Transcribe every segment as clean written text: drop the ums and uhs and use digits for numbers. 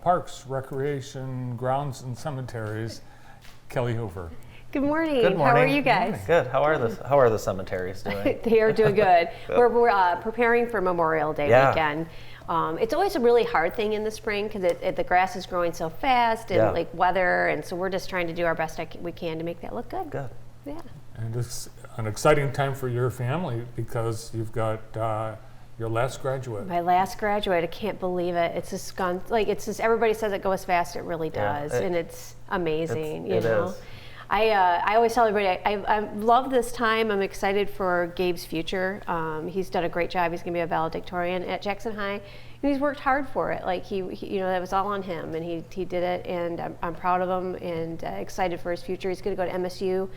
Parks, Recreation, Grounds, and Cemeteries, Kelli Hoover. Good morning. Good morning. How are you guys? Good. How are the cemeteries doing? They are doing good. We're preparing for Memorial Day weekend. It's always a really hard thing in the spring because the grass is growing so fast and like weather, and so we're just trying to do our best we can to make that look good. Good. Yeah. And it's an exciting time for your family because you've got your last graduate. My last graduate, I can't believe it. It's just gone, everybody says it goes fast, it really does, and it's amazing, you know. Is. I always tell everybody, I love this time. I'm excited for Gabe's future. He's done a great job. He's going to be a valedictorian at Jackson High, and he's worked hard for it. Like he that was all on him, and he did it, and I'm proud of him and excited for his future. He's going to go to MSU,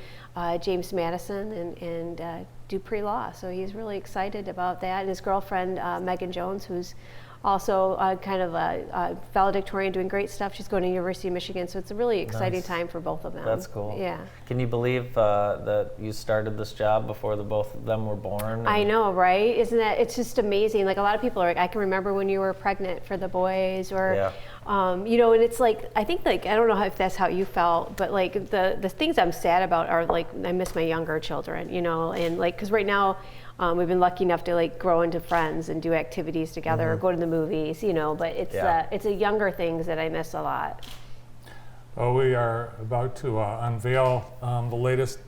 James Madison, and do pre-law. So he's really excited about that. And his girlfriend, Megan Jones, who's also kind of a valedictorian, doing great stuff. She's going to University of Michigan, so it's a really exciting time for both of them. That's cool. Yeah. Can you believe that you started this job before the both of them were born? I know, right? Isn't that? It's just amazing. Like a lot of people are like, I can remember when you were pregnant for the boys, or and it's like I think I don't know if that's how you felt, but like the things I'm sad about are like I miss my younger children, and like because right now. We've been lucky enough to like grow into friends and do activities together, or go to the movies, but it's the younger things that I miss a lot. Well, we are about to unveil the latest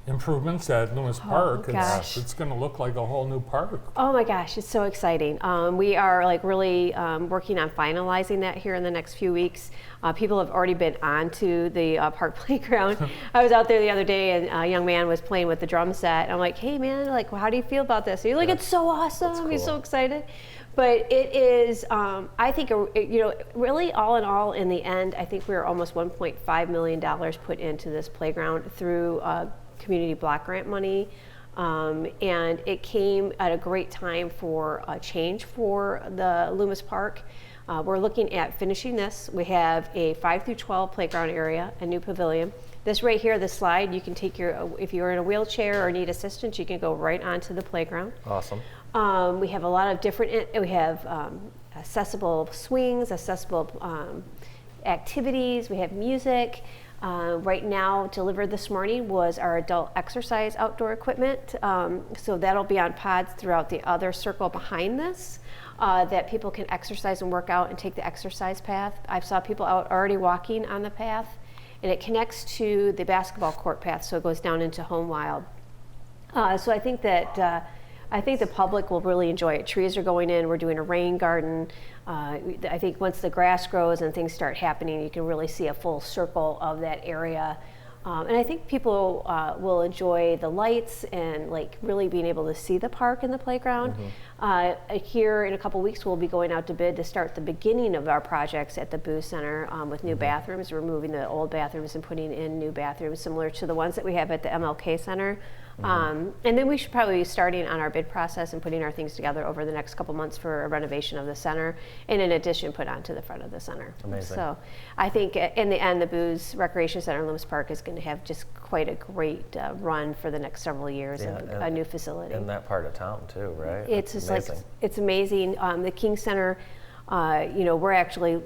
improvements at Loomis Park. It's going to look like a whole new park. Oh my gosh, it's so exciting. We are like really working on finalizing that here in the next few weeks. People have already been onto the park playground. I was out there the other day and a young man was playing with the drum set. I'm like, hey man, like, well, how do you feel about this? And you're like, it's so awesome. Cool. He's so excited. But it is, I think, really all in all, in the end, I think we were almost $1.5 million put into this playground through community block grant money. And it came at a great time for a change for the Loomis Park. We're looking at finishing this. We have a 5 through 12 playground area, a new pavilion. This right here, the slide, you can take if you're in a wheelchair or need assistance, you can go right onto the playground. Awesome. We have a lot of different, we have accessible swings, accessible activities, we have music. Right now, delivered this morning was our adult exercise outdoor equipment. So that'll be on pods throughout the other circle behind this. That people can exercise and work out and take the exercise path. I saw people out already walking on the path, and it connects to the basketball court path, so it goes down into Home Wild. So I think that the public will really enjoy it. Trees are going in. We're doing a rain garden. I think once the grass grows and things start happening, you can really see a full circle of that area. And I think people will enjoy the lights and like really being able to see the park and the playground. Here in a couple weeks, we'll be going out to bid to start the beginning of our projects at the Booth Center with new bathrooms. We're moving the old bathrooms and putting in new bathrooms similar to the ones that we have at the MLK Center. And then we should probably be starting on our bid process and putting our things together over the next couple months for a renovation of the center, and in addition put onto the front of the center. Amazing. So I think in the end, the Booze Recreation Center in Loomis Park is going to have just quite a great run for the next several years of a new facility. In that part of town too, right? It's just amazing. Like, it's amazing. The King Center, we're actually,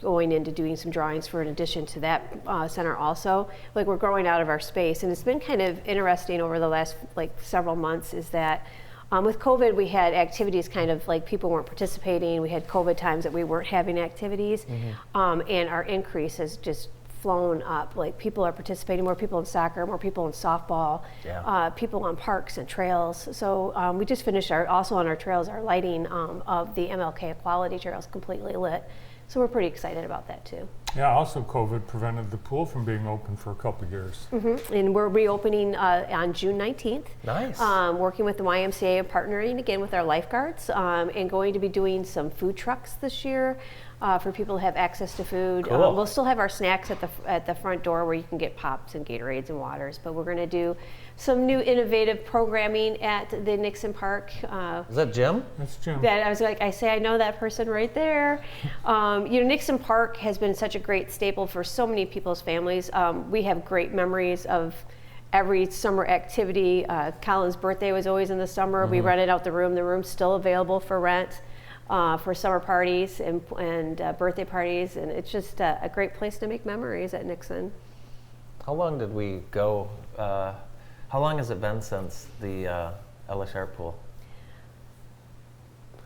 going into doing some drawings for an addition to that center also. Like we're growing out of our space, and it's been kind of interesting over the last several months is that with COVID, we had activities kind of like people weren't participating. We had COVID times that we weren't having activities, and our increase has just flown up. Like people are participating, more people in soccer, more people in softball, people on parks and trails. So we just finished also on our trails, our lighting of the MLK Equality Trails completely lit. So we're pretty excited about that too. Yeah, also COVID prevented the pool from being open for a couple of years. And we're reopening on June 19th. Nice. Working with the YMCA and partnering again with our lifeguards and going to be doing some food trucks this year. For people to have access to food. Cool. We'll still have our snacks at the front door where you can get pops and Gatorades and waters, but we're going to do some new innovative programming at the Nixon Park. Is that Jim? That's Jim. That I was like, I know that person right there. Nixon Park has been such a great staple for so many people's families. We have great memories of every summer activity. Colin's birthday was always in the summer. We rented out the room. The room's still available for rent. for summer parties and birthday parties, and it's just a great place to make memories at Nixon. How long did we go? How long has it been since the Ella Sharp pool?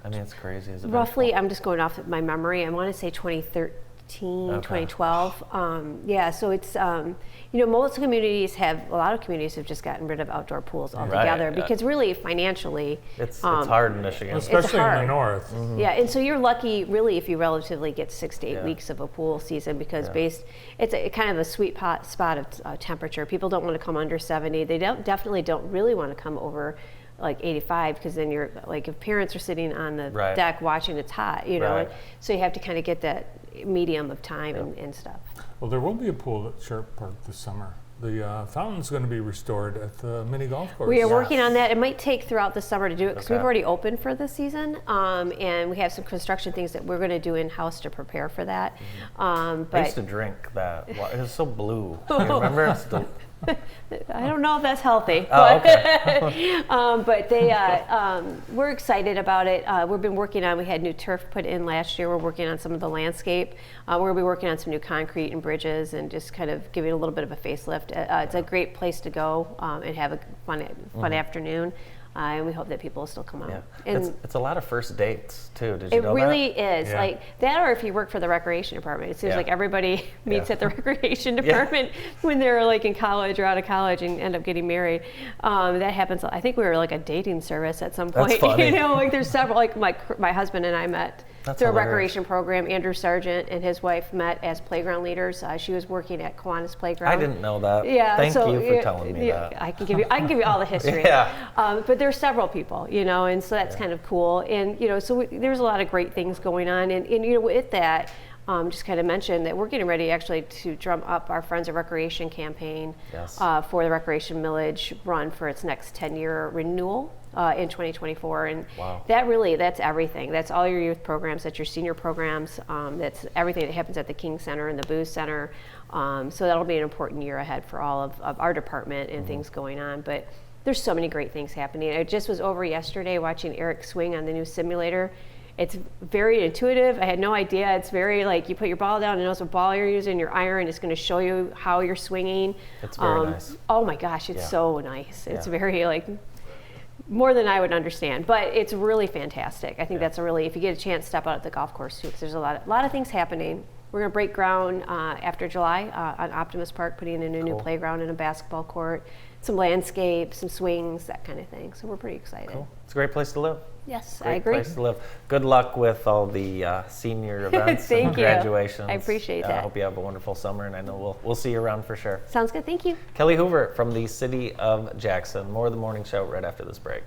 I mean, it's crazy. Has it Roughly, I'm just going off of my memory. I want to say 2013, 2012. Yeah, so it's, most communities a lot of communities have just gotten rid of outdoor pools altogether because really financially. It's hard in Michigan. Especially in the north. Mm-hmm. Yeah, and so you're lucky really if you relatively get 6 to 8 weeks of a pool season because it's kind of a sweet spot of temperature. People don't want to come under 70. They definitely don't really want to come over like 85 because then you're like if parents are sitting on the deck watching it's hot, so you have to kind of get that medium of time and stuff. Well, there will be a pool at Sharp Park this summer. The fountain's going to be restored at the mini golf course. We are working on that. It might take throughout the summer to do it because we've already opened for this season, and we have some construction things that we're going to do in-house to prepare for that. But I used to drink that. It was so blue. You remember? I don't know if that's healthy. But We're excited about it. We've been working on, we had new turf put in last year. We're working on some of the landscape. We're going to be working on some new concrete and bridges and just kind of giving a little bit of a facelift. It's a great place to go and have a fun afternoon. And we hope that people will still come out. Yeah. And it's a lot of first dates too. Did you know that? It really is. Yeah. Like that, or if you work for the recreation department, it seems like everybody meets at the recreation department when they're like in college or out of college and end up getting married. That happens. I think we were like a dating service at some point. That's funny. Like there's several. Like my husband and I met through a recreation program. Andrew Sargent and his wife met as playground leaders. She was working at Kiwanis Playground. I didn't know that. Yeah. Thank you for telling me that. I can give you all the history. But there's several people, and so that's kind of cool. And so there's a lot of great things going on. And with that, just kind of mention that we're getting ready actually to drum up our Friends of Recreation campaign for the Recreation Millage run for its next 10-year renewal. In 2024, and that's everything. That's all your youth programs, that's your senior programs, that's everything that happens at the King Center and the Booze Center. So that'll be an important year ahead for all of our department and things going on. But there's so many great things happening. I just was over yesterday watching Eric swing on the new simulator. It's very intuitive. I had no idea. It's very like you put your ball down and it knows what ball you're using, your iron. It's going to show you how you're swinging. It's very nice. Oh my gosh, it's so nice. It's very like more than I would understand, but it's really fantastic. I think that's if you get a chance, step out at the golf course too, because there's a lot of things happening. We're going to break ground after July on Optimus Park, putting in a new playground and a basketball court, some landscape, some swings, that kind of thing. So we're pretty excited. Cool. It's a great place to live. Yes, I agree. Great place to live. Good luck with all the senior events and graduations. I appreciate that. I hope you have a wonderful summer, and I know we'll see you around for sure. Sounds good. Thank you. Kelli Hoover from the City of Jackson. More of the morning show right after this break.